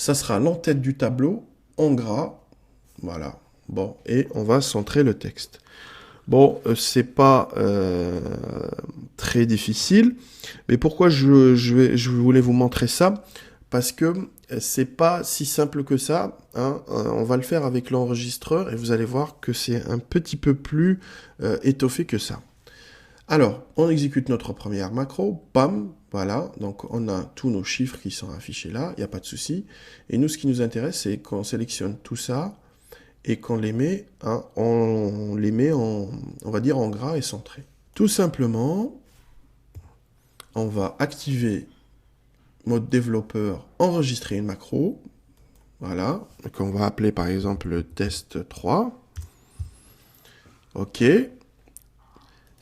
ça sera l'entête du tableau en gras. Voilà. Bon, et on va centrer le texte. Bon, c'est pas très difficile, mais pourquoi je voulais vous montrer ça? Parce que c'est pas si simple que ça, hein. On va le faire avec l'enregistreur et vous allez voir que c'est un petit peu plus étoffé que ça. Alors, on exécute notre première macro, bam, voilà, donc on a tous nos chiffres qui sont affichés là, il n'y a pas de souci. Et nous, ce qui nous intéresse, c'est qu'on sélectionne tout ça et qu'on les met, hein, on les met en, on va dire en gras et centré. Tout simplement, on va activer mode développeur, enregistrer une macro, voilà, qu'on va appeler par exemple le test 3. Ok.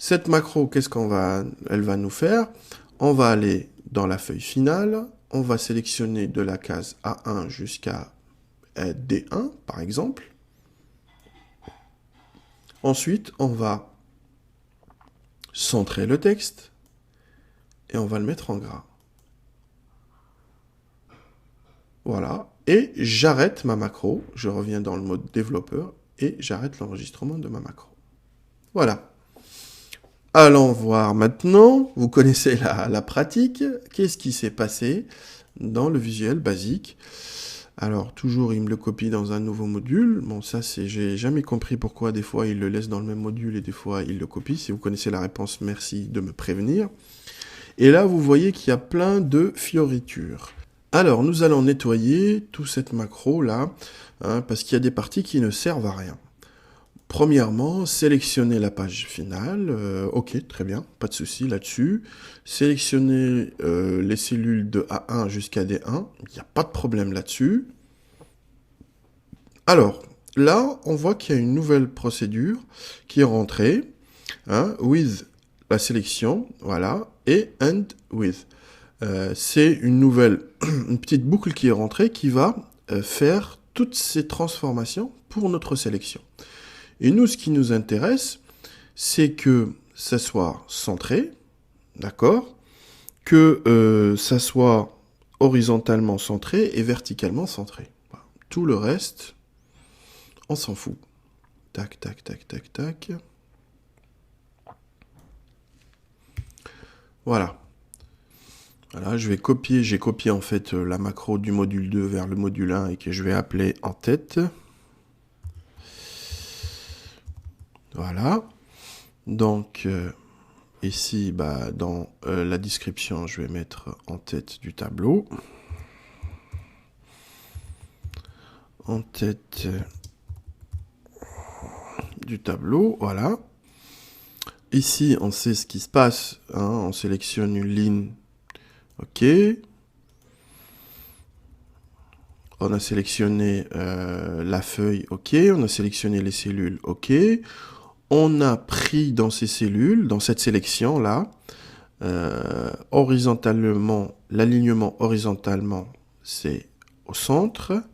Cette macro, elle va nous faire? On va aller dans la feuille finale, on va sélectionner de la case A1 jusqu'à D1, par exemple. Ensuite, on va centrer le texte et on va le mettre en gras. Voilà. Et j'arrête ma macro. Je reviens dans le mode développeur et j'arrête l'enregistrement de ma macro. Voilà. Allons voir maintenant. Vous connaissez la pratique. Qu'est-ce qui s'est passé dans le Visual Basic? Alors, toujours, il me le copie dans un nouveau module. Bon, ça, j'ai jamais compris pourquoi des fois il le laisse dans le même module et des fois il le copie. Si vous connaissez la réponse, merci de me prévenir. Et là, vous voyez qu'il y a plein de fioritures. Alors, nous allons nettoyer toute cette macro-là, hein, parce qu'il y a des parties qui ne servent à rien. Premièrement, sélectionner la page finale. Ok, très bien, pas de souci là-dessus. Sélectionner les cellules de A1 jusqu'à D1. Il n'y a pas de problème là-dessus. Alors, là, on voit qu'il y a une nouvelle procédure qui est rentrée, hein, with la sélection, voilà, et end with. C'est une petite boucle qui est rentrée qui va faire toutes ces transformations pour notre sélection. Et nous, ce qui nous intéresse, c'est que ça soit centré, d'accord, que ça soit horizontalement centré et verticalement centré. Voilà. Tout le reste, on s'en fout. Tac, tac, tac, tac, tac. Voilà. Voilà, j'ai copié en fait la macro du module 2 vers le module 1 et que je vais appeler en tête. Voilà. Donc, ici, dans la description, je vais mettre en tête du tableau. En tête du tableau, voilà. Ici, on sait ce qui se passe, hein, on sélectionne une ligne, ok. On a sélectionné la feuille, ok. On a sélectionné les cellules, ok. On a pris dans ces cellules, dans cette sélection-là, horizontalement, l'alignement horizontalement, c'est au centre.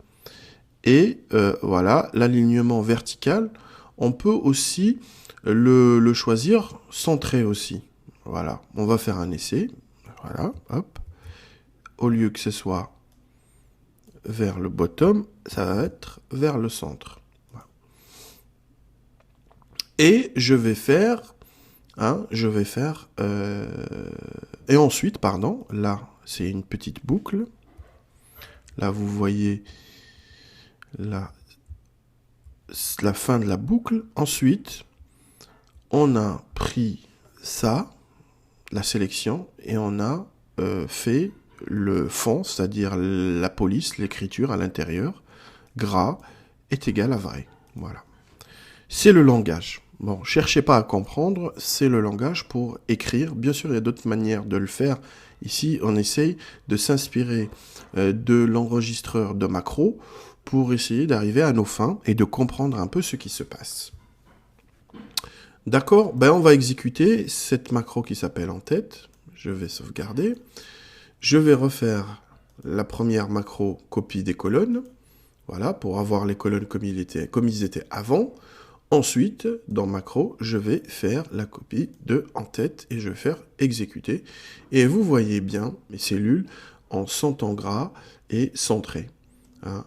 Et voilà, l'alignement vertical, on peut aussi le choisir centré aussi. Voilà, on va faire un essai. Voilà, hop. Au lieu que ce soit vers le bottom, ça va être vers le centre. Voilà. Et je vais faire, et ensuite, pardon, là, c'est une petite boucle. Là, vous voyez la fin de la boucle. Ensuite, on a pris ça, la sélection, et on a fait le fond, c'est-à-dire la police, l'écriture à l'intérieur, gras, est égal à vrai. Voilà. C'est le langage. Bon, cherchez pas à comprendre, c'est le langage pour écrire. Bien sûr, il y a d'autres manières de le faire. Ici, on essaye de s'inspirer de l'enregistreur de macro pour essayer d'arriver à nos fins et de comprendre un peu ce qui se passe. D'accord, on va exécuter cette macro qui s'appelle en tête. Je vais sauvegarder. Je vais refaire la première macro copie des colonnes. Voilà, pour avoir les colonnes comme ils étaient avant. Ensuite, dans macro, je vais faire la copie de en tête et je vais faire exécuter. Et vous voyez bien mes cellules en sont en gras et centrées. Hein,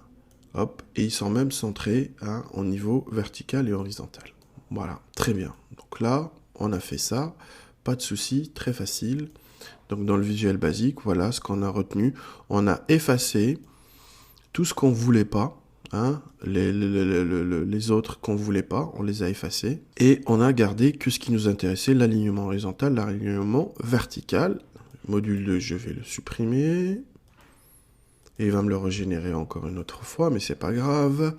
hop, et ils sont même centrés hein, au niveau vertical et horizontal. Voilà, très bien. Donc là, on a fait ça, pas de souci, très facile. Donc dans le Visual Basic, voilà ce qu'on a retenu. On a effacé tout ce qu'on ne voulait pas, hein, les autres qu'on ne voulait pas, on les a effacés. Et on a gardé que ce qui nous intéressait, l'alignement horizontal, l'alignement vertical. Module 2, je vais le supprimer. Et il va me le régénérer encore une autre fois, mais c'est pas grave.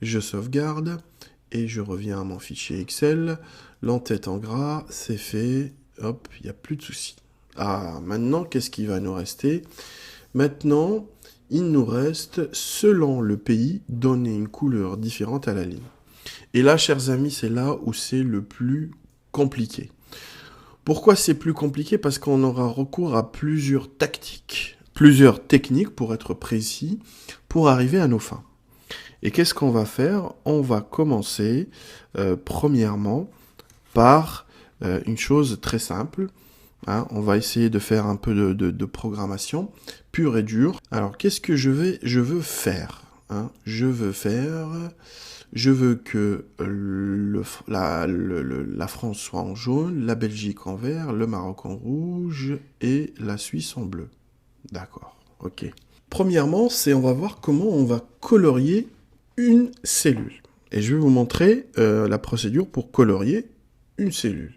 Je sauvegarde et je reviens à mon fichier Excel. L'entête en gras, c'est fait. Hop, il n'y a plus de soucis. Ah, maintenant, qu'est-ce qui va nous rester? Maintenant, il nous reste, selon le pays, donner une couleur différente à la ligne. Et là, chers amis, c'est là où c'est le plus compliqué. Pourquoi c'est plus compliqué? Parce qu'on aura recours à plusieurs tactiques, plusieurs techniques pour être précis, pour arriver à nos fins. Et qu'est-ce qu'on va faire? On va commencer, premièrement, par une chose très simple. Hein, on va essayer de faire un peu de programmation pure et dure. Alors, qu'est-ce que je veux faire hein? Je veux que la France soit en jaune, la Belgique en vert, le Maroc en rouge et la Suisse en bleu. D'accord, ok. Premièrement, on va voir comment on va colorier une cellule. Et je vais vous montrer la procédure pour colorier une cellule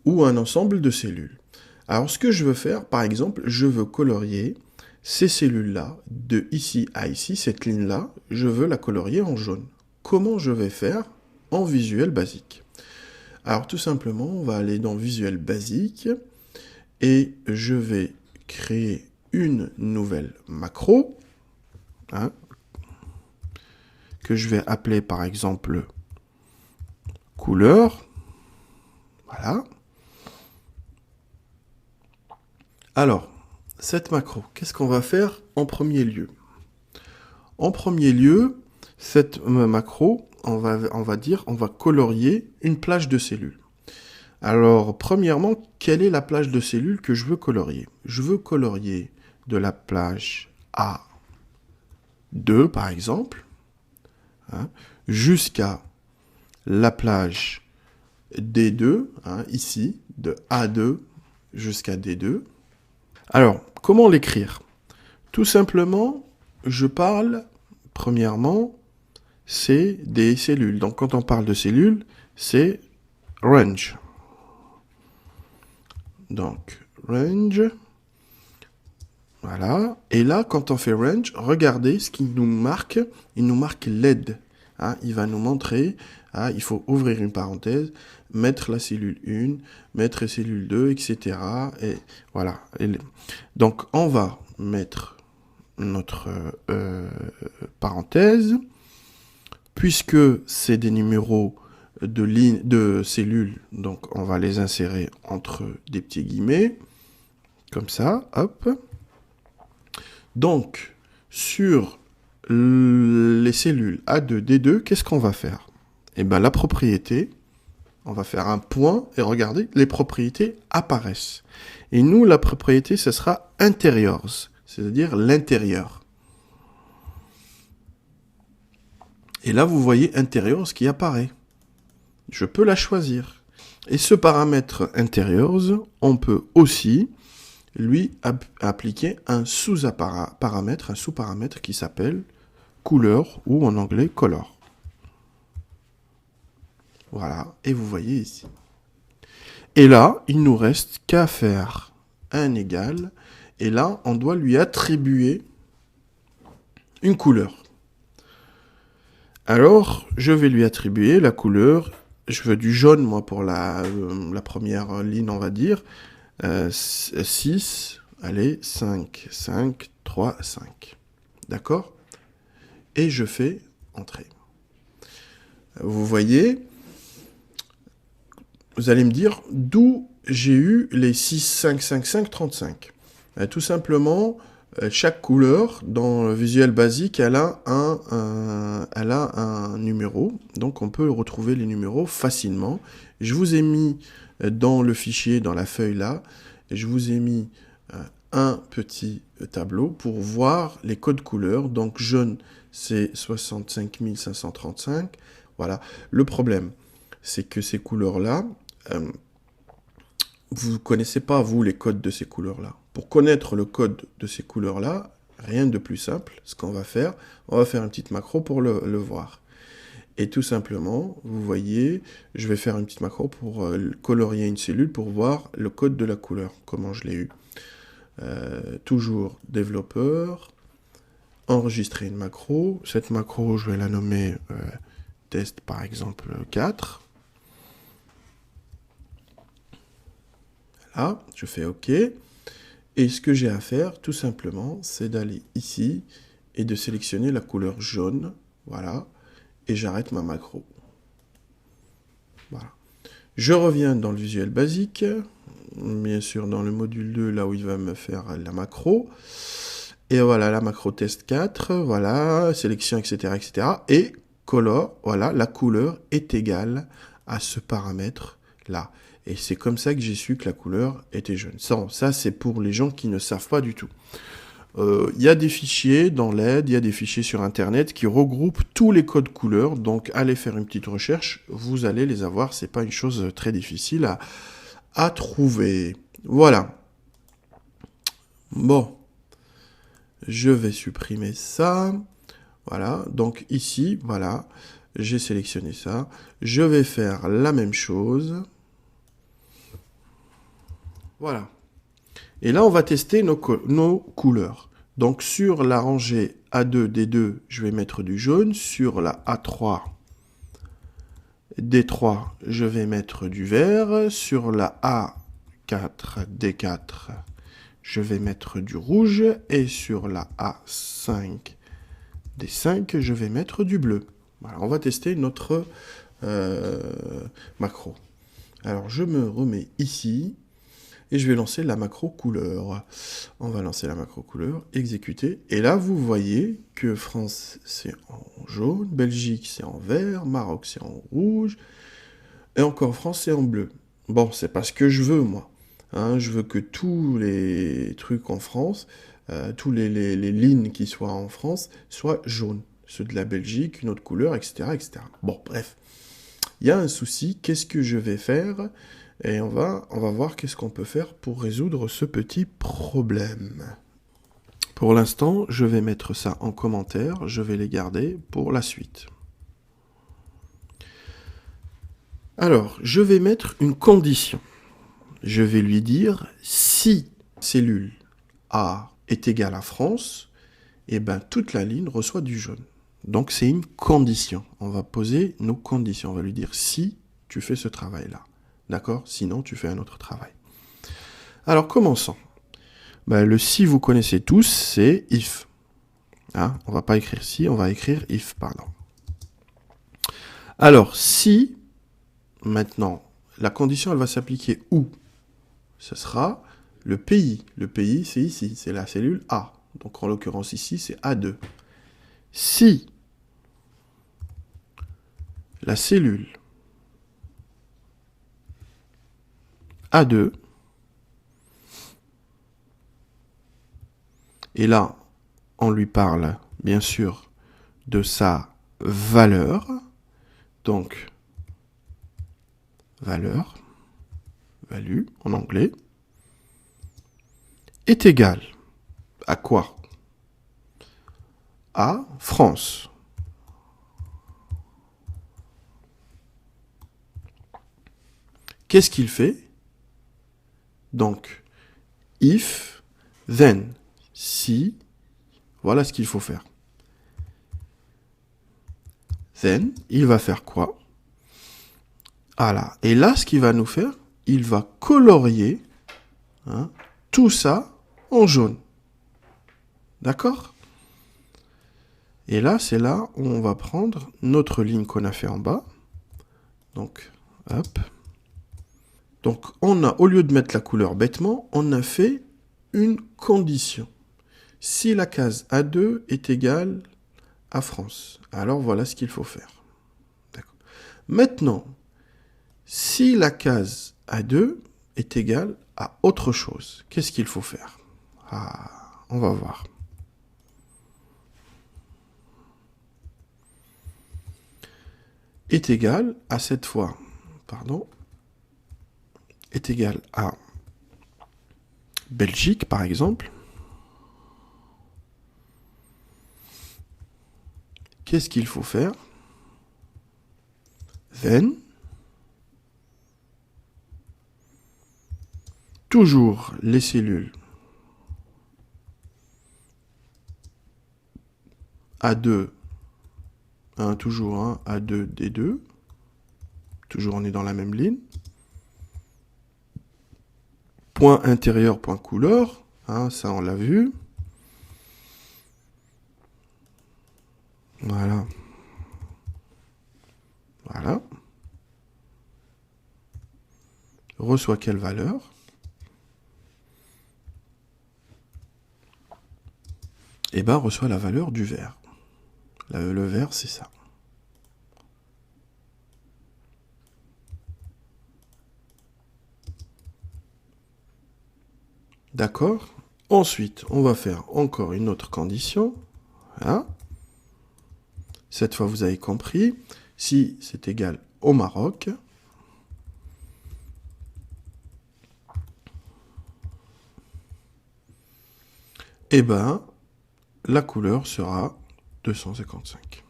ou un ensemble de cellules. Alors, ce que je veux faire, par exemple, je veux colorier ces cellules-là, de ici à ici, cette ligne-là, je veux la colorier en jaune. Comment je vais faire en Visual Basic? Alors, tout simplement, on va aller dans Visual Basic et je vais créer une nouvelle macro hein, que je vais appeler, par exemple, couleur. Voilà. Alors, cette macro, qu'est-ce qu'on va faire en premier lieu? En premier lieu, cette macro, on va colorier une plage de cellules. Alors, premièrement, quelle est la plage de cellules que je veux colorier? Je veux colorier de la plage A2, par exemple, hein, jusqu'à la plage D2, hein, ici, de A2 jusqu'à D2. Alors, comment l'écrire? Tout simplement, je parle, premièrement, c'est des cellules. Donc, quand on parle de cellules, c'est range. Donc, range. Voilà. Et là, quand on fait range, regardez ce qu'il nous marque. Il nous marque LED. Hein, il va nous montrer, hein, il faut ouvrir une parenthèse, mettre la cellule 1, mettre la cellule 2, etc. Et voilà. Donc, on va mettre notre parenthèse. Puisque c'est des numéros de cellules, donc on va les insérer entre des petits guillemets, comme ça, hop. Donc, sur les cellules A2, D2, qu'est-ce qu'on va faire? Eh bien, la propriété, on va faire un point, et regardez, les propriétés apparaissent. Et nous, la propriété, ce sera interiors, c'est-à-dire l'intérieur. Et là, vous voyez intérieur, ce qui apparaît. Je peux la choisir. Et ce paramètre intérieur, on peut aussi lui appliquer un sous-paramètre, qui s'appelle couleur ou en anglais color. Voilà, et vous voyez ici. Et là, il nous reste qu'à faire un égal. Et là, on doit lui attribuer une couleur. Alors, je vais lui attribuer la couleur, je veux du jaune, moi, pour la première ligne, on va dire, 6, allez, 5, 5, 3, 5. D'accord? Et je fais entrer. Vous voyez, vous allez me dire d'où j'ai eu les 6, 5, 5, 5, 35. Tout simplement, chaque couleur dans Visual Basic, elle a un numéro, donc on peut retrouver les numéros facilement. Je vous ai mis dans le fichier, dans la feuille là, je vous ai mis un petit tableau pour voir les codes couleurs. Donc jaune, c'est 65 535. Voilà. Le problème, c'est que ces couleurs-là, vous ne connaissez pas, vous, les codes de ces couleurs-là. Pour connaître le code de ces couleurs-là, rien de plus simple. Ce qu'on va faire, on va faire une petite macro pour le voir. Et tout simplement, vous voyez, je vais faire une petite macro pour colorier une cellule pour voir le code de la couleur, comment je l'ai eu. Toujours développeur, enregistrer une macro. Cette macro, je vais la nommer test par exemple 4. Là, je fais OK. Et ce que j'ai à faire, tout simplement, c'est d'aller ici et de sélectionner la couleur jaune. Voilà. Et j'arrête ma macro. Voilà. Je reviens dans le visuel basique. Bien sûr, dans le module 2, là où il va me faire la macro. Et voilà, la macro test 4. Voilà, sélection, etc., etc. Et color, voilà, la couleur est égale à ce paramètre-là. Et c'est comme ça que j'ai su que la couleur était jaune. Ça c'est pour les gens qui ne savent pas du tout. Il y a des fichiers dans l'aide, il y a des fichiers sur Internet qui regroupent tous les codes couleurs. Donc, allez faire une petite recherche, vous allez les avoir. C'est pas une chose très difficile à trouver. Voilà. Bon. Je vais supprimer ça. Voilà. Donc, ici, voilà. J'ai sélectionné ça. Je vais faire la même chose. Voilà. Et là, on va tester nos couleurs. Donc, sur la rangée A2, D2, je vais mettre du jaune. Sur la A3, D3, je vais mettre du vert. Sur la A4, D4, je vais mettre du rouge. Et sur la A5, D5, je vais mettre du bleu. Voilà, on va tester notre macro. Alors, je me remets ici. Et je vais lancer la macro couleur. On va lancer la macro couleur, exécuter. Et là, vous voyez que France, c'est en jaune, Belgique, c'est en vert, Maroc, c'est en rouge, et encore France, c'est en bleu. Bon, c'est pas ce que je veux, moi. Hein, je veux que tous les trucs en France, tous les lignes qui soient en France, soient jaunes. Ceux de la Belgique, une autre couleur, etc., etc. Bon, bref. Il y a un souci. Qu'est-ce que je vais faire ? Et on va voir qu'est-ce qu'on peut faire pour résoudre ce petit problème. Pour l'instant, je vais mettre ça en commentaire. Je vais les garder pour la suite. Alors, je vais mettre une condition. Je vais lui dire, si cellule A est égale à France, eh ben, toute la ligne reçoit du jaune. Donc, c'est une condition. On va poser nos conditions. On va lui dire, si tu fais ce travail-là. D'accord? Sinon, tu fais un autre travail. Alors, commençons. Ben, le si, vous connaissez tous, c'est if. Hein? On ne va pas écrire si, on va écrire if, pardon. Alors, si, maintenant, la condition, elle va s'appliquer où? Ce sera le pays. Le pays, c'est ici, c'est la cellule A. Donc, en l'occurrence, ici, c'est A2. Si la cellule A2, et là, on lui parle, bien sûr, de sa valeur. Donc, valeur, value, en anglais, est égale à quoi? À France. Qu'est-ce qu'il fait? Donc, if, then, si, voilà ce qu'il faut faire. Then, il va faire quoi? Voilà. Et là, ce qu'il va nous faire, il va colorier tout ça en jaune. D'accord? Et là, c'est là où on va prendre notre ligne qu'on a fait en bas. Donc, hop. Donc, on a, au lieu de mettre la couleur bêtement, on a fait une condition. Si la case A2 est égale à France, alors voilà ce qu'il faut faire. D'accord. Maintenant, si la case A2 est égale à autre chose, qu'est-ce qu'il faut faire? Ah, on va voir. Est égal à cette fois, pardon, est égal à Belgique, par exemple. Qu'est-ce qu'il faut faire? Then, toujours les cellules A2, toujours un A2, D2, toujours on est dans la même ligne. Point intérieur, point couleur, ça on l'a vu. Voilà. Voilà. Reçoit quelle valeur? Eh ben, reçoit la valeur du vert. Le vert, c'est ça. D'accord? Ensuite, on va faire encore une autre condition. Voilà. Cette fois, vous avez compris. Si c'est égal au Maroc, eh ben, la couleur sera 255.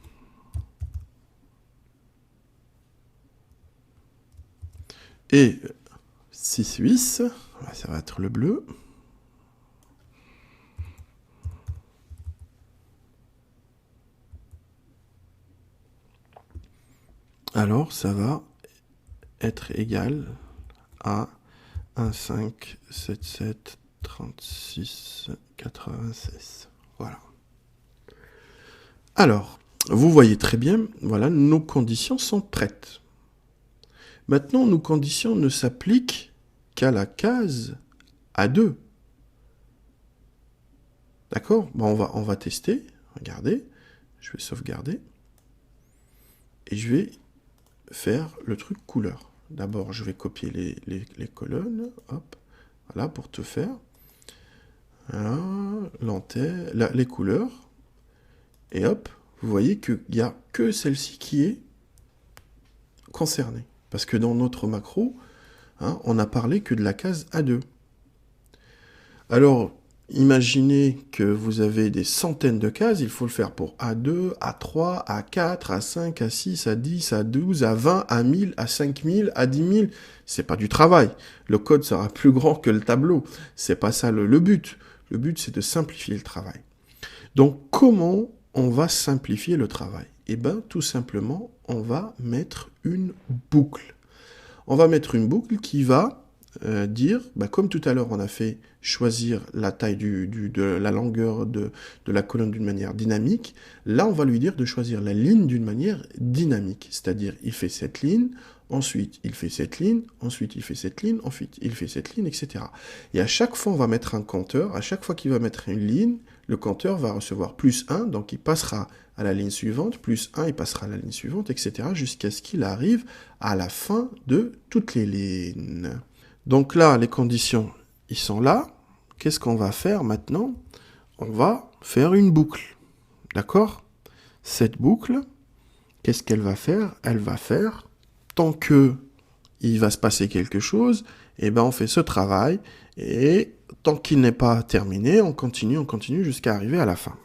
Et 6 Suisse, ça va être le bleu. Alors, ça va être égal à 1, 5, 7, 7, 36, 96. Voilà. Alors, vous voyez très bien, voilà, nos conditions sont prêtes. Maintenant, nos conditions ne s'appliquent qu'à la case A2. D'accord? Bon, on va tester. Regardez. Je vais sauvegarder. Et je vais faire le truc couleur. D'abord, je vais copier les colonnes. Hop. Voilà, pour tout faire. Voilà, les couleurs. Et hop, vous voyez qu'il n'y a que celle-ci qui est concernée. Parce que dans notre macro, on n'a parlé que de la case A2. Alors, imaginez que vous avez des centaines de cases, il faut le faire pour A2, A3, A4, A5, A6, A10, A12, A20, A1000, A5000, A10000. C'est pas du travail. Le code sera plus grand que le tableau. C'est pas ça le but. Le but, c'est de simplifier le travail. Donc, comment on va simplifier le travail? Eh bien, tout simplement, on va mettre une boucle. On va mettre une boucle qui va dire, comme tout à l'heure on a fait choisir la taille de la longueur de la colonne d'une manière dynamique, là on va lui dire de choisir la ligne d'une manière dynamique, c'est-à-dire il fait cette ligne, ensuite il fait cette ligne, ensuite il fait cette ligne, ensuite il fait cette ligne, etc. Et à chaque fois on va mettre un compteur, à chaque fois qu'il va mettre une ligne, le compteur va recevoir plus 1, donc il passera à la ligne suivante, plus 1, il passera à la ligne suivante, etc. jusqu'à ce qu'il arrive à la fin de toutes les lignes. Donc là, les conditions, ils sont là. Qu'est-ce qu'on va faire maintenant? On va faire une boucle. D'accord? Cette boucle, qu'est-ce qu'elle va faire? Elle va faire, tant que il va se passer quelque chose, eh ben on fait ce travail, et tant qu'il n'est pas terminé, on continue jusqu'à arriver à la fin.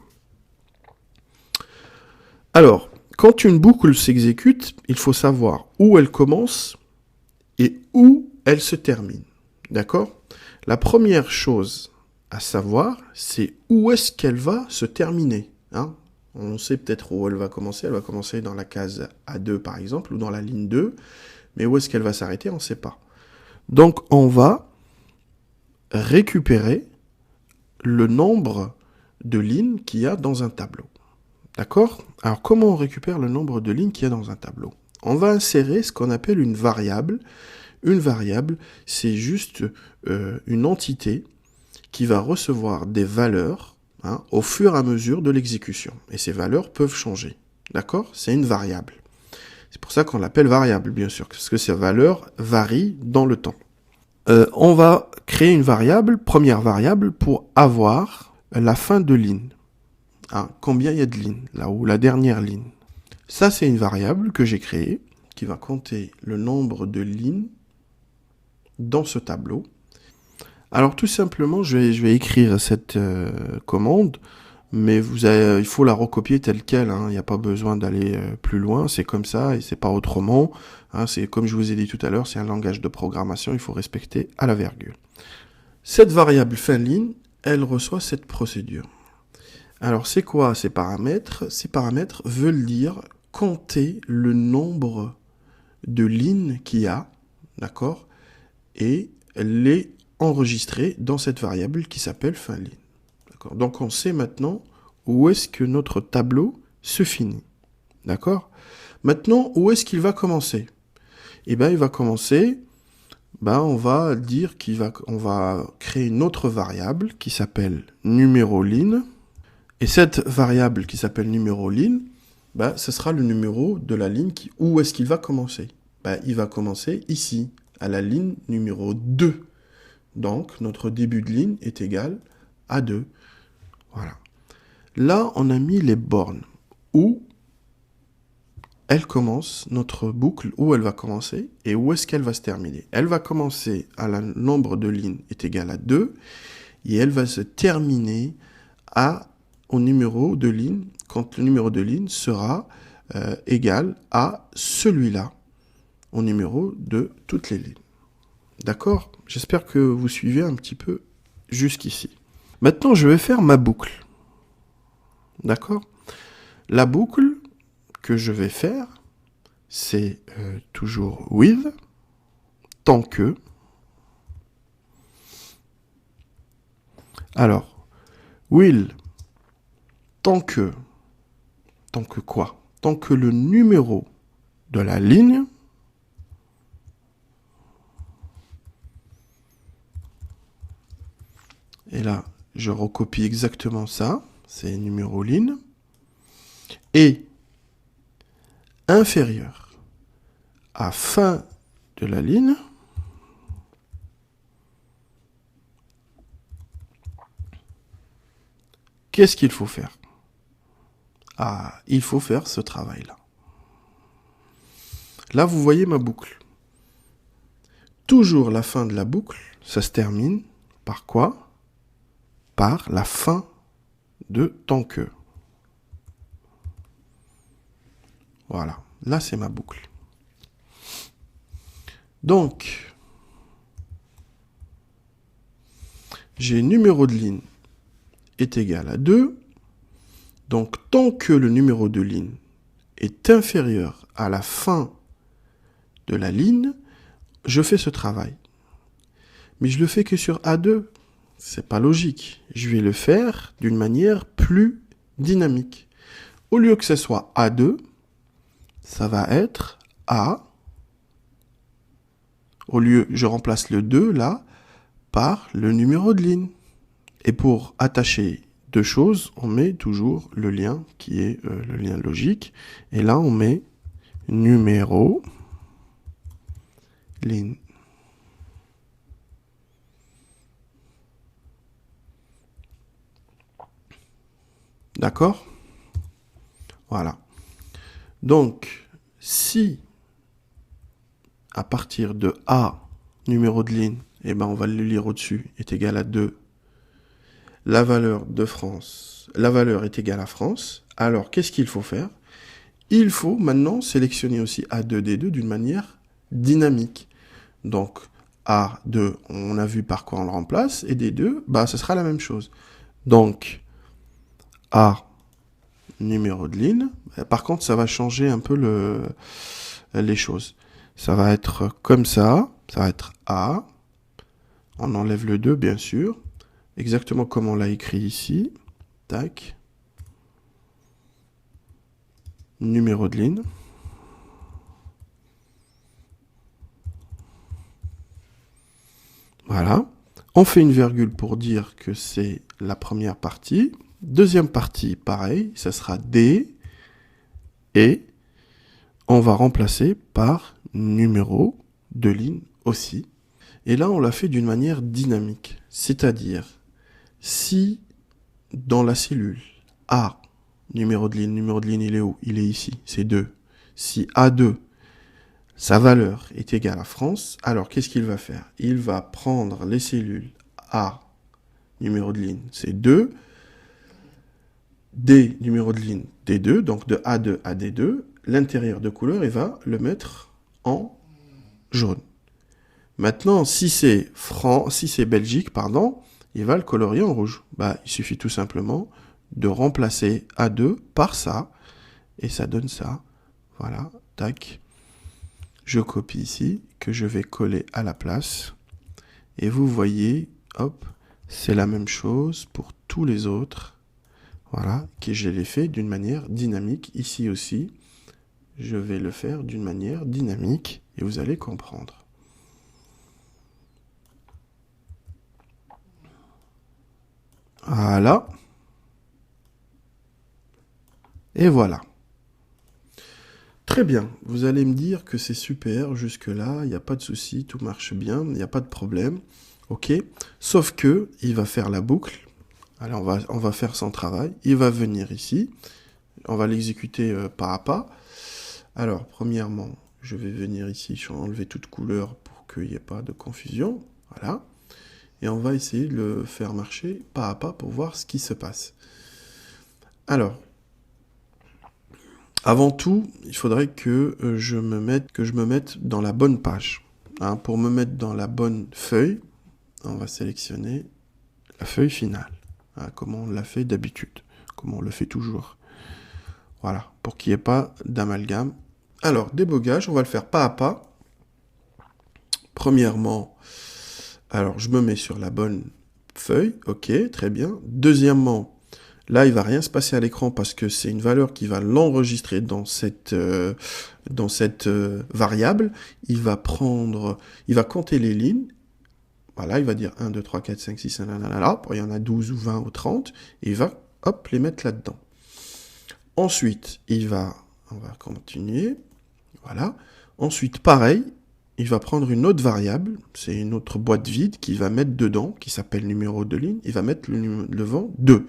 Alors, quand une boucle s'exécute, il faut savoir où elle commence et où elle se termine. D'accord? La première chose à savoir, c'est où est-ce qu'elle va se terminer. On sait peut-être où elle va commencer dans la case A2 par exemple, ou dans la ligne 2, mais où est-ce qu'elle va s'arrêter, on ne sait pas. Donc on va récupérer le nombre de lignes qu'il y a dans un tableau. D'accord? Alors comment on récupère le nombre de lignes qu'il y a dans un tableau? On va insérer ce qu'on appelle une variable. Une variable, c'est juste une entité qui va recevoir des valeurs au fur et à mesure de l'exécution. Et ces valeurs peuvent changer. D'accord? C'est une variable. C'est pour ça qu'on l'appelle variable, bien sûr, parce que ces valeurs varient dans le temps. On va créer une variable, première variable, pour avoir la fin de ligne. Hein, combien il y a de lignes, là où la dernière ligne. Ça, c'est une variable que j'ai créée, qui va compter le nombre de lignes dans ce tableau. Alors tout simplement, je vais écrire cette commande, mais il faut la recopier telle quelle. Hein. Il n'y a pas besoin d'aller plus loin. C'est comme ça et c'est pas autrement. Hein. C'est comme je vous ai dit tout à l'heure, c'est un langage de programmation. Il faut respecter à la virgule. Cette variable fin ligne, elle reçoit cette procédure. Alors c'est quoi ces paramètres? Ces paramètres veulent dire compter le nombre de lignes qu'il y a, d'accord, et les enregistrer dans cette variable qui s'appelle fin ligne. D'accord. Donc on sait maintenant où est-ce que notre tableau se finit. D'accord. Maintenant, où est-ce qu'il va commencer? Eh bien, il va commencer, on va dire on va créer une autre variable qui s'appelle numéro ligne. Et cette variable qui s'appelle numéro ligne, ce sera le numéro de la ligne où est-ce qu'il va commencer? Il va commencer ici, à la ligne numéro 2. Donc, notre début de ligne est égal à 2. Voilà. Là, on a mis les bornes où elle commence, notre boucle, où elle va commencer et où est-ce qu'elle va se terminer. Elle va commencer à la nombre de lignes est égal à 2 et elle va se terminer au numéro de ligne quand le numéro de ligne sera égal à celui-là, au numéro de toutes les lignes. D'accord? J'espère que vous suivez un petit peu jusqu'ici. Maintenant, je vais faire ma boucle. D'accord? La boucle que je vais faire, c'est toujours with, tant que. Alors, will, tant que quoi? Tant que le numéro de la ligne et là, je recopie exactement ça, c'est numéro ligne, est inférieur à fin de la ligne, qu'est-ce qu'il faut faire? Il faut faire ce travail-là. Là, vous voyez ma boucle. Toujours la fin de la boucle, ça se termine par quoi? Par la fin de tant que. Voilà, là c'est ma boucle. Donc, j'ai numéro de ligne est égal à 2. Donc, tant que le numéro de ligne est inférieur à la fin de la ligne, je fais ce travail. Mais je le fais que sur A2. C'est pas logique. Je vais le faire d'une manière plus dynamique. Au lieu que ce soit A2, ça va être A. Au lieu, je remplace le 2 là par le numéro de ligne. Et pour attacher deux choses, on met toujours le lien qui est le lien logique. Et là, on met numéro ligne. D'accord? Voilà. Donc, si à partir de A, numéro de ligne, on va le lire au-dessus, est égal à 2, la valeur de France, la valeur est égale à France, alors qu'est-ce qu'il faut faire? Il faut maintenant sélectionner aussi A2D2 d'une manière dynamique. Donc, A2, on a vu par quoi on le remplace, et D2, ce sera la même chose. Donc, A, numéro de ligne. Par contre, ça va changer un peu les choses. Ça va être comme ça va être A. On enlève le 2, bien sûr. Exactement comme on l'a écrit ici. Tac. Numéro de ligne. Voilà. On fait une virgule pour dire que c'est la première partie. Deuxième partie, pareil, ça sera D. Et on va remplacer par numéro de ligne aussi. Et là, on l'a fait d'une manière dynamique. C'est-à-dire, si dans la cellule A, numéro de ligne, il est où? Il est ici, c'est 2. Si A2, sa valeur est égale à France, alors qu'est-ce qu'il va faire? Il va prendre les cellules A, numéro de ligne, c'est 2, D, numéro de ligne, D2, donc de A2 à D2, l'intérieur de couleur, il va le mettre en jaune. Maintenant, si c'est Belgique, il va le colorier en rouge. Il suffit tout simplement de remplacer A2 par ça, et ça donne ça. Voilà, tac. Je copie ici, que je vais coller à la place. Et vous voyez, hop, c'est la même chose pour tous les autres. Voilà, que je l'ai fait d'une manière dynamique. Ici aussi, je vais le faire d'une manière dynamique, et vous allez comprendre. Voilà. Et voilà. Très bien. Vous allez me dire que c'est super. Jusque-là, il n'y a pas de souci. Tout marche bien. Il n'y a pas de problème. OK. Sauf que, il va faire la boucle. Alors, on va faire son travail. Il va venir ici. On va l'exécuter pas à pas. Alors, premièrement, je vais venir ici. Je vais enlever toute couleur pour qu'il n'y ait pas de confusion. Voilà. Et on va essayer de le faire marcher pas à pas pour voir ce qui se passe. Alors, avant tout, il faudrait que je me mette dans la bonne page. Pour me mettre dans la bonne feuille, on va sélectionner la feuille finale, comme on l'a fait d'habitude, comme on le fait toujours. Voilà, pour qu'il n'y ait pas d'amalgame. Alors, débogage, on va le faire pas à pas. Premièrement, alors je me mets sur la bonne feuille, ok, très bien. Deuxièmement, là, il ne va rien se passer à l'écran parce que c'est une valeur qui va l'enregistrer dans cette variable. Il va compter les lignes. Voilà, il va dire 1, 2, 3, 4, 5, 6, là. Il y en a 12 ou 20 ou 30. Et il va, hop, les mettre là-dedans. Ensuite, on va continuer. Voilà. Ensuite, pareil, il va prendre une autre variable. C'est une autre boîte vide qu'il va mettre dedans, qui s'appelle numéro de ligne. Il va mettre le vent 2.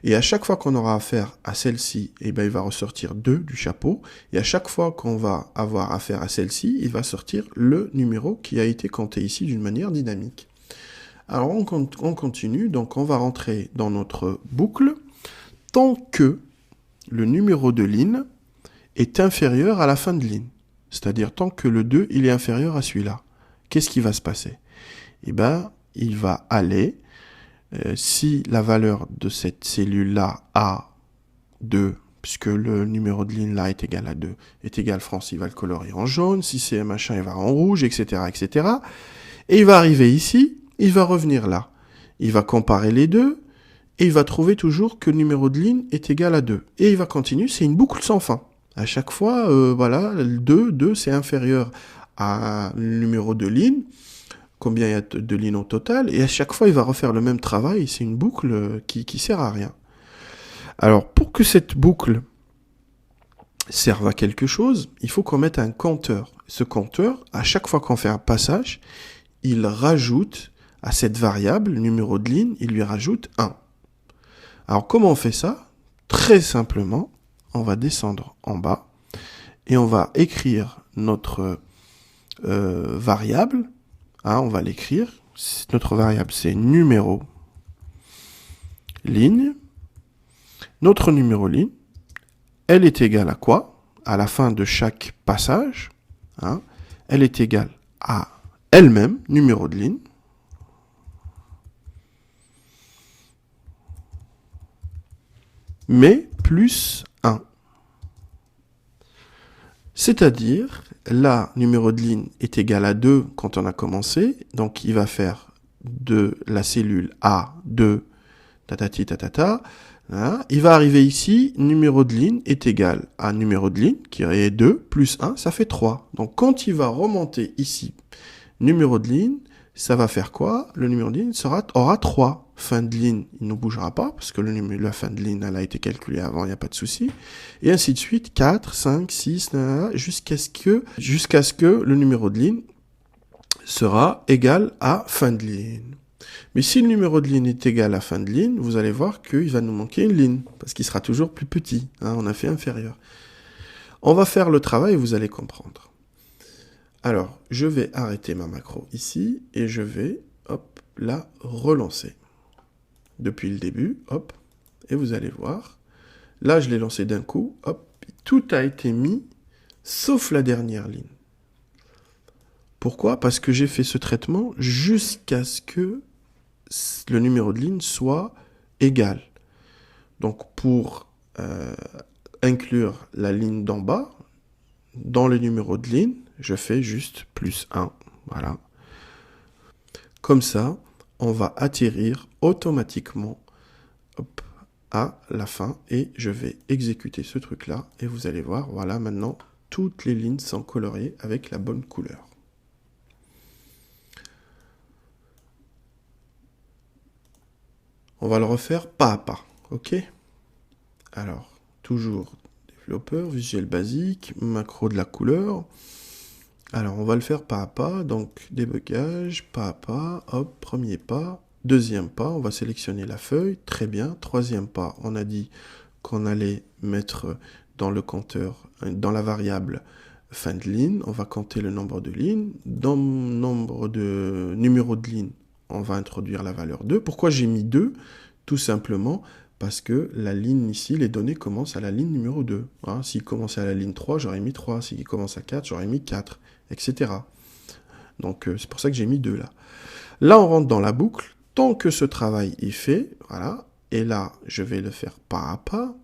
Et à chaque fois qu'on aura affaire à celle-ci, il va ressortir 2 du chapeau. Et à chaque fois qu'on va avoir affaire à celle-ci, il va sortir le numéro qui a été compté ici d'une manière dynamique. Alors on continue, donc on va rentrer dans notre boucle tant que le numéro de ligne est inférieur à la fin de ligne. C'est-à-dire tant que le 2 il est inférieur à celui-là. Qu'est-ce qui va se passer? Il va aller... si la valeur de cette cellule-là A2, puisque le numéro de ligne là est égal à 2, est égal à France, il va le colorier en jaune. Si c'est machin, il va en rouge, etc., etc. Et il va arriver ici, il va revenir là. Il va comparer les deux, et il va trouver toujours que le numéro de ligne est égal à 2. Et il va continuer, c'est une boucle sans fin. À chaque fois, voilà, 2, c'est inférieur à le numéro de ligne. Combien il y a de lignes au total, et à chaque fois, il va refaire le même travail, c'est une boucle qui sert à rien. Alors, pour que cette boucle serve à quelque chose, il faut qu'on mette un compteur. Ce compteur, à chaque fois qu'on fait un passage, il rajoute à cette variable, numéro de ligne, il lui rajoute 1. Alors, comment on fait ça? Très simplement, on va descendre en bas, et on va écrire notre variable. On va l'écrire. Notre variable, c'est numéro ligne. Notre numéro ligne, elle est égale à quoi? À la fin de chaque passage, elle est égale à elle-même, numéro de ligne, mais plus 1. C'est-à-dire, là, numéro de ligne est égal à 2 quand on a commencé, donc il va faire de la cellule A2, tatati tatata, là. Il va arriver ici, numéro de ligne est égal à numéro de ligne, qui est 2, plus 1, ça fait 3. Donc quand il va remonter ici, numéro de ligne, ça va faire quoi? Le numéro de ligne aura 3. Fin de ligne, il ne bougera pas, parce que la fin de ligne, elle a été calculée avant, il n'y a pas de souci. Et ainsi de suite, 4, 5, 6, jusqu'à ce que le numéro de ligne sera égal à fin de ligne. Mais si le numéro de ligne est égal à fin de ligne, vous allez voir qu'il va nous manquer une ligne, parce qu'il sera toujours plus petit, hein, on a fait inférieur. On va faire le travail et vous allez comprendre. Alors, je vais arrêter ma macro ici, et je vais, hop, la relancer. Depuis le début, hop, et vous allez voir. Là, je l'ai lancé d'un coup, hop, tout a été mis, sauf la dernière ligne. Pourquoi? Parce que j'ai fait ce traitement jusqu'à ce que le numéro de ligne soit égal. Donc pour inclure la ligne d'en bas, dans le numéro de ligne, je fais juste plus 1. Voilà. Comme ça, on va atterrir automatiquement hop, à la fin et je vais exécuter ce truc-là et vous allez voir, voilà, maintenant, toutes les lignes sont colorées avec la bonne couleur. On va le refaire pas à pas, ok? Alors, toujours développeur, visuel basique, macro de la couleur. Alors, on va le faire pas à pas, donc débugage, pas à pas, hop, premier pas, deuxième pas, on va sélectionner la feuille, très bien. Troisième pas, on a dit qu'on allait mettre dans le compteur, dans la variable fin de ligne, on va compter le nombre de lignes. Dans le nombre de numéros de ligne, on va introduire la valeur 2. Pourquoi j'ai mis 2? Tout simplement parce que la ligne ici, les données commencent à la ligne numéro 2. Hein, s'il commençait à la ligne 3, j'aurais mis 3. S'il commence à 4, j'aurais mis 4, etc. Donc c'est pour ça que j'ai mis 2 là. Là, on rentre dans la boucle. Tant que ce travail est fait, voilà. Et là, je vais le faire pas à pas.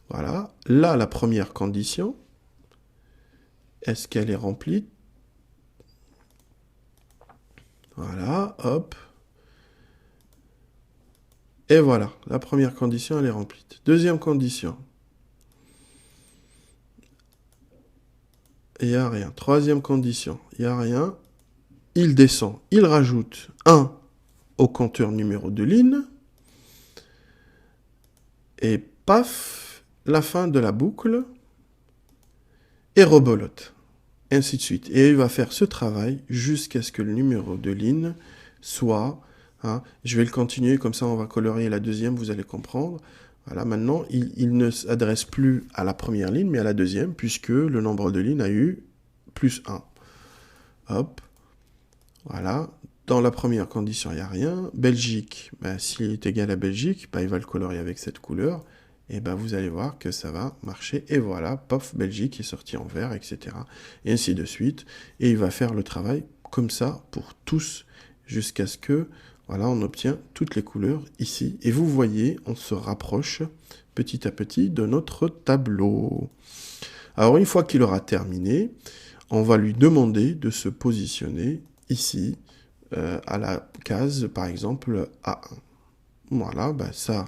Voilà. Là, la première condition, est-ce qu'elle est remplie? Voilà, hop. Et voilà, la première condition, elle est remplie. Deuxième condition. Il n'y a rien. Troisième condition, il n'y a rien. Il descend, il rajoute 1 au compteur numéro de ligne. Et paf, la fin de la boucle. Et rebolote. Ainsi de suite. Et il va faire ce travail jusqu'à ce que le numéro de ligne soit... Hein, je vais le continuer, comme ça on va colorier la deuxième, vous allez comprendre. Voilà, maintenant, il ne s'adresse plus à la première ligne, mais à la deuxième, puisque le nombre de lignes a eu plus 1. Hop. Voilà. Dans la première condition, il n'y a rien. Belgique, ben, s'il est égal à Belgique, ben, il va le colorier avec cette couleur. Et ben, vous allez voir que ça va marcher. Et voilà, pof, Belgique est sorti en vert, etc. Et ainsi de suite. Et il va faire le travail comme ça pour tous, jusqu'à ce que, voilà, on obtient toutes les couleurs ici. Et vous voyez, on se rapproche petit à petit de notre tableau. Alors, une fois qu'il aura terminé, on va lui demander de se positionner ici, à la case, par exemple, A1. Voilà, ben ça,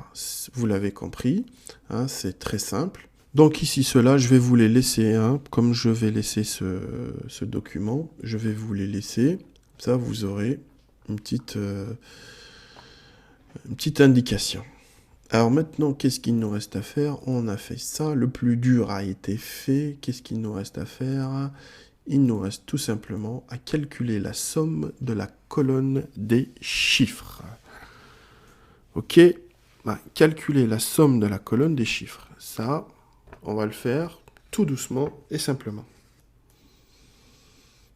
vous l'avez compris, hein, c'est très simple. Donc ici, cela, je vais vous les laisser, hein, comme je vais laisser ce document, je vais vous les laisser. Ça, vous aurez une petite indication. Alors maintenant, qu'est-ce qu'il nous reste à faire? On a fait ça, le plus dur a été fait. Qu'est-ce qu'il nous reste à faire? Il nous reste tout simplement à calculer la somme de la colonne des chiffres. Ok, calculer la somme de la colonne des chiffres. Ça, on va le faire tout doucement et simplement.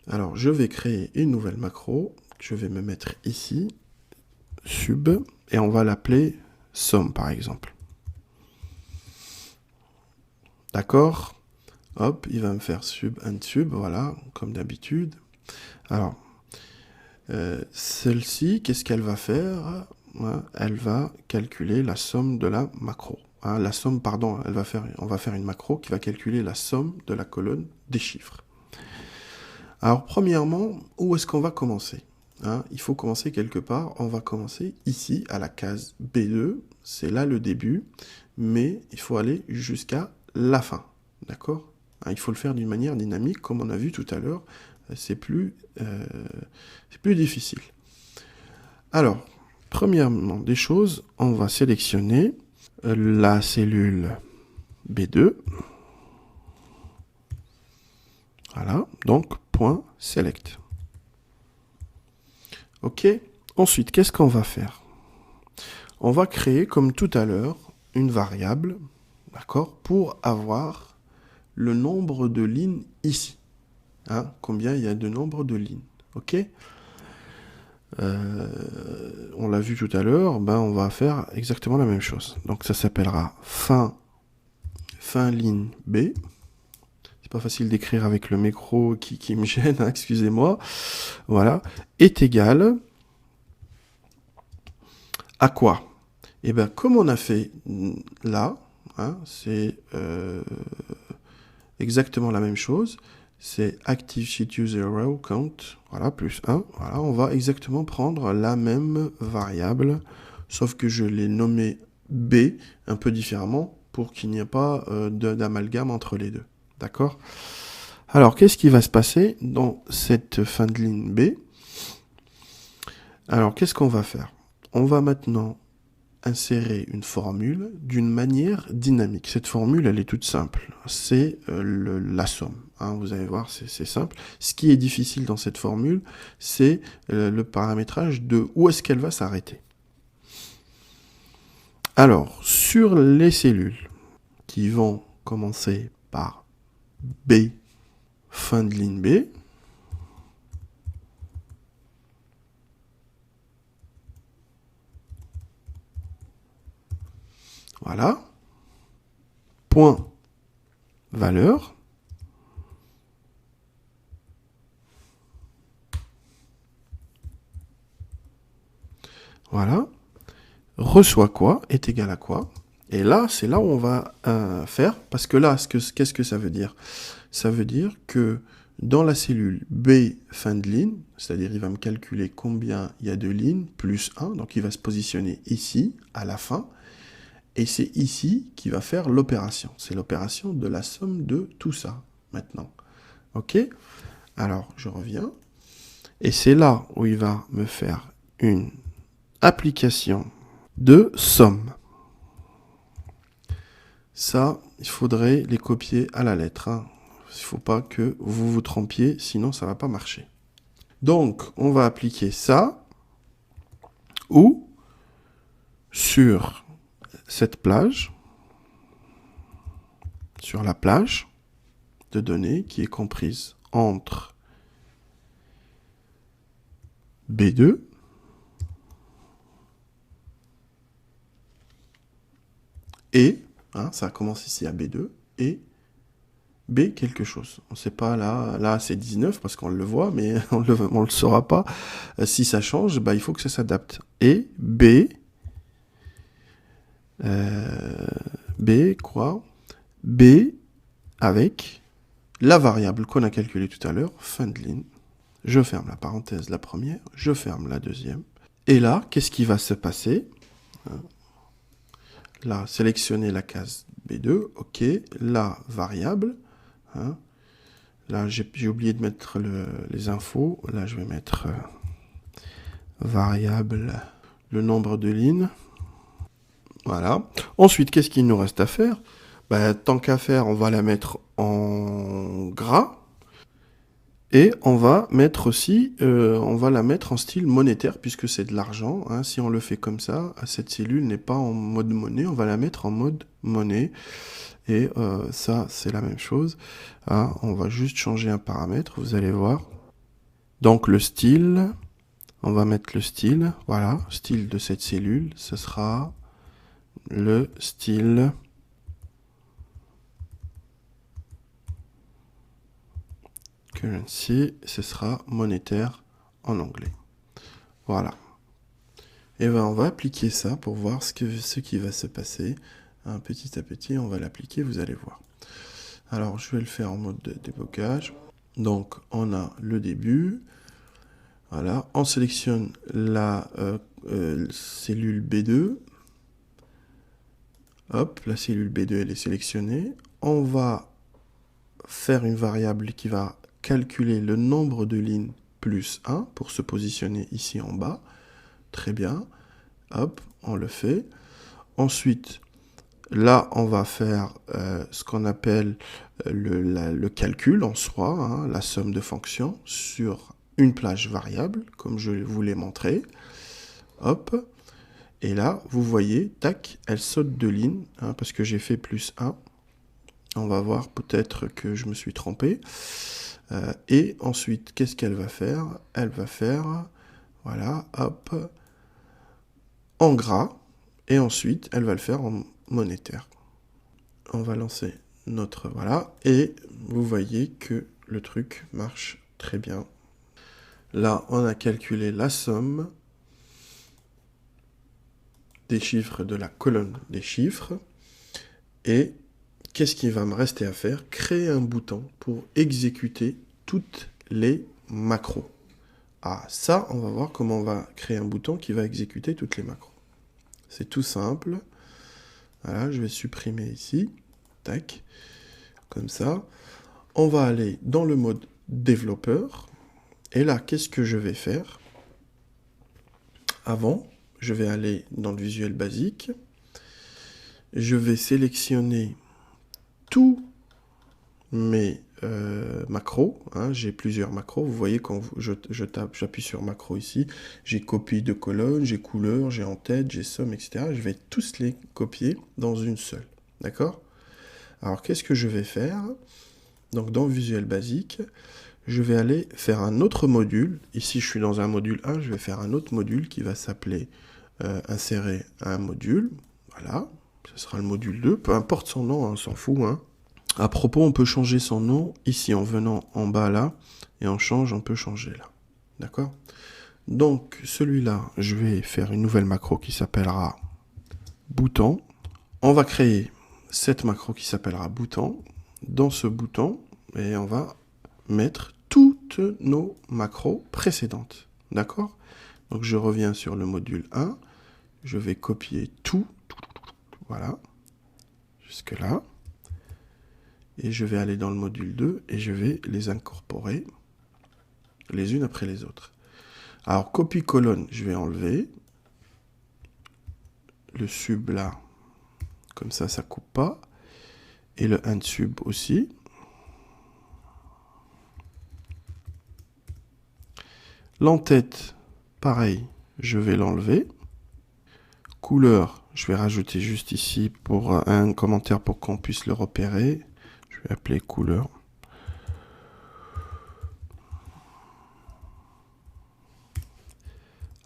Alors, je vais créer une nouvelle macro. Je vais me mettre ici, sub, et on va l'appeler somme, par exemple. D'accord? Hop, il va me faire sub, un sub, voilà, comme d'habitude. Alors, celle-ci, qu'est-ce qu'elle va faire? Elle va calculer la somme de la macro. Hein, la somme, pardon, on va faire une macro qui va calculer la somme de la colonne des chiffres. Alors, premièrement, où est-ce qu'on va commencer? Hein, il faut commencer quelque part. On va commencer ici, à la case B2. C'est là le début, mais il faut aller jusqu'à la fin. D'accord? Hein, il faut le faire d'une manière dynamique, comme on a vu tout à l'heure. C'est plus difficile. Alors, premièrement des choses, on va sélectionner la cellule B2. Voilà, donc point select. OK. Ensuite, qu'est-ce qu'on va faire? On va créer, comme tout à l'heure, une variable, d'accord, pour avoir le nombre de lignes ici. Hein, combien il y a de nombre de lignes. OK. On l'a vu tout à l'heure, ben on va faire exactement la même chose. Donc ça s'appellera fin ligne B. C'est pas facile d'écrire avec le micro qui me gêne, hein, excusez-moi. Voilà. Est égal à quoi? Et bien comme on a fait là, hein, c'est exactement la même chose. C'est active sheet user row count, voilà, plus 1. Voilà, on va exactement prendre la même variable, sauf que je l'ai nommée B un peu différemment pour qu'il n'y ait pas d'amalgame entre les deux. D'accord? Alors, qu'est-ce qui va se passer dans cette fin de ligne B? Alors, qu'est-ce qu'on va faire? On va maintenant insérer une formule d'une manière dynamique. Cette formule, elle est toute simple. C'est la somme. Hein, vous allez voir, c'est simple. Ce qui est difficile dans cette formule, c'est le paramétrage de où est-ce qu'elle va s'arrêter. Alors, sur les cellules qui vont commencer par B, fin de ligne B, voilà, point valeur, voilà, reçoit quoi, est égal à quoi. Et là, c'est là où on va faire, parce que là, qu'est-ce que ça veut dire? Ça veut dire que dans la cellule B fin de ligne, c'est-à-dire il va me calculer combien il y a de lignes, plus 1, donc il va se positionner ici, à la fin, et c'est ici qu'il va faire l'opération. C'est l'opération de la somme de tout ça, maintenant. OK? Alors, je reviens, et c'est là où il va me faire une application de somme. Ça, il faudrait les copier à la lettre. Hein. Il ne faut pas que vous vous trompiez, sinon ça ne va pas marcher. Donc, on va appliquer ça ou sur cette plage, sur la plage de données qui est comprise entre B2 et, hein, ça commence ici à B2, et B quelque chose. On ne sait pas, là c'est 19 parce qu'on le voit, mais on le saura pas. Si ça change, bah, il faut que ça s'adapte. Et B, B quoi? B avec la variable qu'on a calculée tout à l'heure, fin de ligne. Je ferme la parenthèse, la première, je ferme la deuxième. Et là, qu'est-ce qui va se passer? Là, sélectionner la case B2, ok. La variable, hein. Là, j'ai oublié de mettre les infos. Là, je vais mettre variable, le nombre de lignes. Voilà. Ensuite, qu'est-ce qu'il nous reste à faire? Bah, tant qu'à faire, on va la mettre en gras. Et on va mettre aussi, on va la mettre en style monétaire, puisque c'est de l'argent. Hein. Si on le fait comme ça, cette cellule n'est pas en mode monnaie, on va la mettre en mode monnaie. Et ça, c'est la même chose. Hein. On va juste changer un paramètre, vous allez voir. Donc le style, on va mettre le style, voilà, style de cette cellule, ce sera le style currency, ce sera monétaire en anglais. Voilà. Et ben on va appliquer ça pour voir ce qui va se passer. Hein, petit à petit, on va l'appliquer, vous allez voir. Alors, je vais le faire en mode de débogage. Donc, on a le début. Voilà. On sélectionne la cellule B2. Hop, la cellule B2, elle est sélectionnée. On va faire une variable qui va calculer le nombre de lignes plus 1 pour se positionner ici en bas. Très bien. Hop, on le fait. Ensuite, Là, on va faire ce qu'on appelle le calcul en soi, hein, la somme de fonctions sur une plage variable, comme je vous l'ai montré. Hop. Et là, vous voyez, tac, elle saute de ligne, hein, parce que j'ai fait plus 1. On va voir peut-être que je me suis trompé. Et ensuite, qu'est-ce qu'elle va faire? Elle va faire, voilà, hop, en gras. Et ensuite, elle va le faire en monétaire. On va lancer notre, voilà. Et vous voyez que le truc marche très bien. Là, on a calculé la somme des chiffres de la colonne des chiffres. Et qu'est-ce qui va me rester à faire? Créer un bouton pour exécuter toutes les macros. Ah, ça, on va voir comment on va créer un bouton qui va exécuter toutes les macros. C'est tout simple. Voilà, je vais supprimer ici. Tac. Comme ça. On va aller dans le mode développeur. Et là, qu'est-ce que je vais faire? Avant, je vais aller dans le visuel basique. Je vais sélectionner tous mes macros, hein, j'ai plusieurs macros, vous voyez quand j'appuie sur macro ici, j'ai copie de colonne, j'ai couleur, j'ai en tête, j'ai somme, etc. Je vais tous les copier dans une seule, d'accord? Alors qu'est-ce que je vais faire? Donc dans Visuel Basique, je vais aller faire un autre module, ici je suis dans un module 1, je vais faire un autre module qui va s'appeler insérer un module, voilà, ce sera le module 2, peu importe son nom, hein, on s'en fout, hein. À propos, on peut changer son nom ici en venant en bas là, et on peut changer là. D'accord? Donc, celui-là, je vais faire une nouvelle macro qui s'appellera bouton. On va créer cette macro qui s'appellera bouton. Dans ce bouton, et on va mettre toutes nos macros précédentes. D'accord? Donc, je reviens sur le module 1. Je vais copier tout. Voilà. Jusque là. Et je vais aller dans le module 2 et je vais les incorporer les unes après les autres. Alors, copie colonne, je vais enlever. Le sub là, comme ça coupe pas. Et le end sub aussi. L'entête, pareil, je vais l'enlever. Couleur, je vais rajouter juste ici pour un commentaire pour qu'on puisse le repérer. Je vais appeler couleur.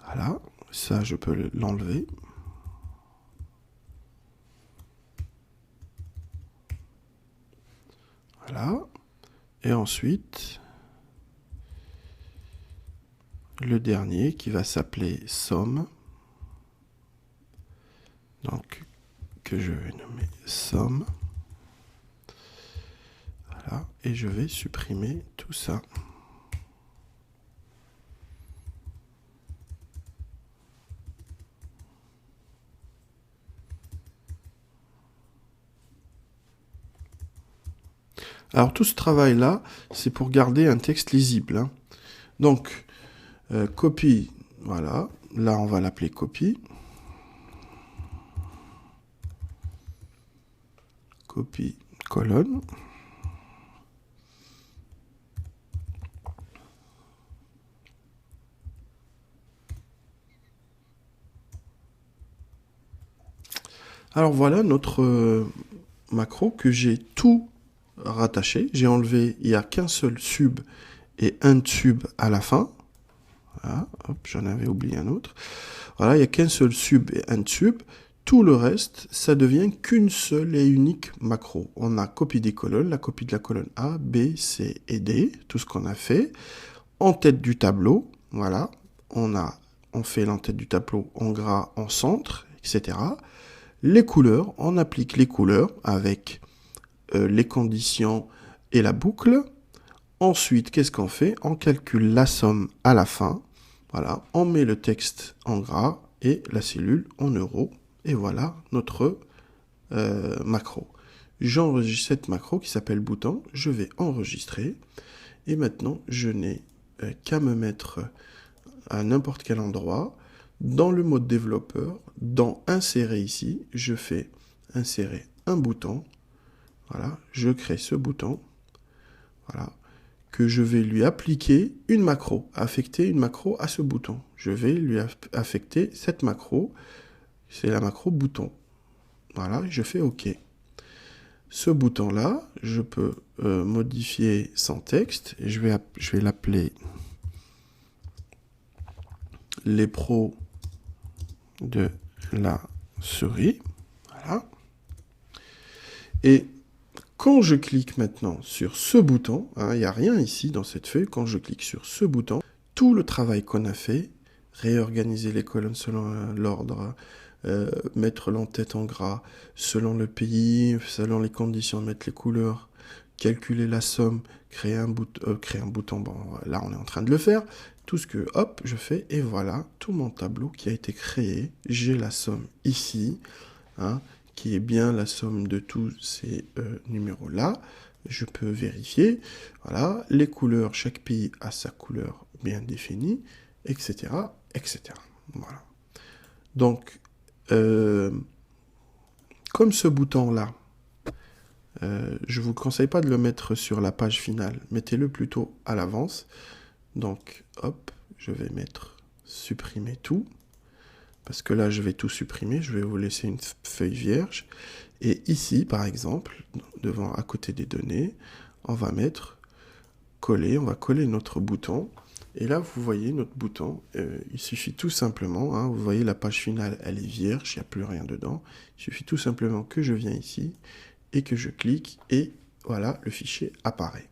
Voilà, ça je peux l'enlever. Voilà. Et ensuite, le dernier qui va s'appeler somme. Donc, que je vais nommer somme. Voilà. Et je vais supprimer tout ça. Alors tout ce travail-là, c'est pour garder un texte lisible, hein. Donc, copie, voilà. Là, on va l'appeler copie. Copie, colonne. Alors voilà notre macro que j'ai tout rattaché. J'ai enlevé, il n'y a qu'un seul sub et un sub à la fin. Voilà, hop, j'en avais oublié un autre. Voilà, il n'y a qu'un seul sub et un sub. Tout le reste, ça devient qu'une seule et unique macro. On a copie des colonnes, la copie de la colonne A, B, C et D, tout ce qu'on a fait. En tête du tableau, voilà, on fait l'entête du tableau en gras, en centre, etc. Les couleurs, on applique les couleurs avec les conditions et la boucle. Ensuite, qu'est-ce qu'on fait? On calcule la somme à la fin. Voilà, on met le texte en gras et la cellule en euros. Et voilà notre macro. J'enregistre cette macro qui s'appelle bouton. Je vais enregistrer. Et maintenant, je n'ai qu'à me mettre à n'importe quel endroit. Dans le mode développeur, dans insérer ici, je fais insérer un bouton. Voilà, je crée ce bouton. Voilà, que je vais lui appliquer une macro, affecter une macro à ce bouton. Je vais lui affecter cette macro, c'est la macro bouton. Voilà, je fais OK. Ce bouton-là, je peux modifier son texte et je vais l'appeler les pros de la souris. Voilà. Et quand je clique maintenant sur ce bouton, il n'y a rien ici dans cette feuille, quand je clique sur ce bouton, tout le travail qu'on a fait, réorganiser les colonnes selon l'ordre, mettre l'entête en gras, selon le pays, selon les conditions, mettre les couleurs, calculer la somme, créer un bouton, bon là on est en train de le faire, tout ce que, hop, je fais, et voilà, tout mon tableau qui a été créé, j'ai la somme ici, qui est bien la somme de tous ces numéros-là. Je peux vérifier. Voilà, les couleurs, chaque pays a sa couleur bien définie, etc., etc. Voilà. Donc, comme ce bouton-là, je ne vous conseille pas de le mettre sur la page finale. Mettez-le plutôt à l'avance. Donc, hop, je vais mettre supprimer tout. Parce que là, je vais tout supprimer, je vais vous laisser une feuille vierge. Et ici, par exemple, à côté des données, on va mettre coller, on va coller notre bouton. Et là, vous voyez notre bouton, il suffit tout simplement, vous voyez la page finale, elle est vierge, il n'y a plus rien dedans. Il suffit tout simplement que je viens ici et que je clique et voilà, le fichier apparaît.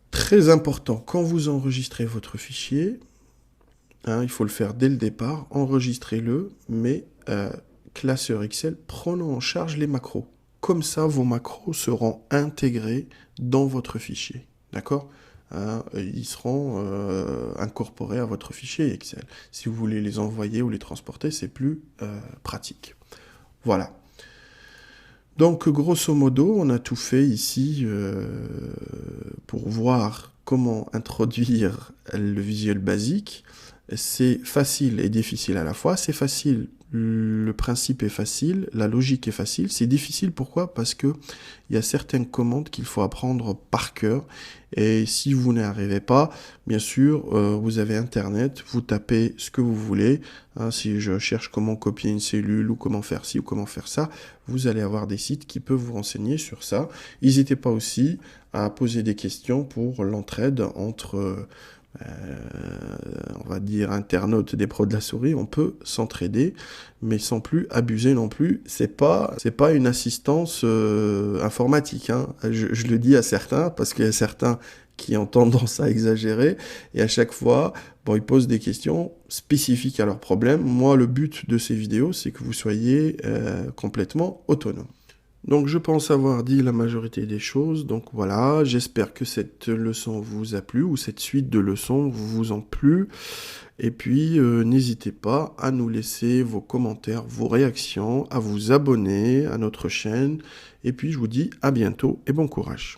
Très important, quand vous enregistrez votre fichier, il faut le faire dès le départ, enregistrez-le, mais classeur Excel, prenons en charge les macros. Comme ça, vos macros seront intégrés dans votre fichier. D'accord ? Ils seront incorporés à votre fichier Excel. Si vous voulez les envoyer ou les transporter, c'est plus pratique. Voilà. Donc, grosso modo, on a tout fait ici pour voir comment introduire le visuel basique. C'est facile et difficile à la fois. C'est facile, le principe est facile, la logique est facile. C'est difficile, pourquoi ? Parce que il y a certaines commandes qu'il faut apprendre par cœur. Et si vous n'y arrivez pas, bien sûr, vous avez Internet, vous tapez ce que vous voulez. Si je cherche comment copier une cellule ou comment faire ci ou comment faire ça, vous allez avoir des sites qui peuvent vous renseigner sur ça. N'hésitez pas aussi à poser des questions pour l'entraide entre... on va dire internautes des pros de la souris, on peut s'entraider, mais sans plus abuser non plus. C'est pas une assistance informatique. Je le dis à certains parce qu'il y a certains qui ont tendance à exagérer et à chaque fois, ils posent des questions spécifiques à leurs problèmes. Moi, le but de ces vidéos, c'est que vous soyez complètement autonome. Donc je pense avoir dit la majorité des choses, donc voilà, j'espère que cette leçon vous a plu, ou cette suite de leçons vous ont plu, et puis n'hésitez pas à nous laisser vos commentaires, vos réactions, à vous abonner à notre chaîne, et puis je vous dis à bientôt et bon courage.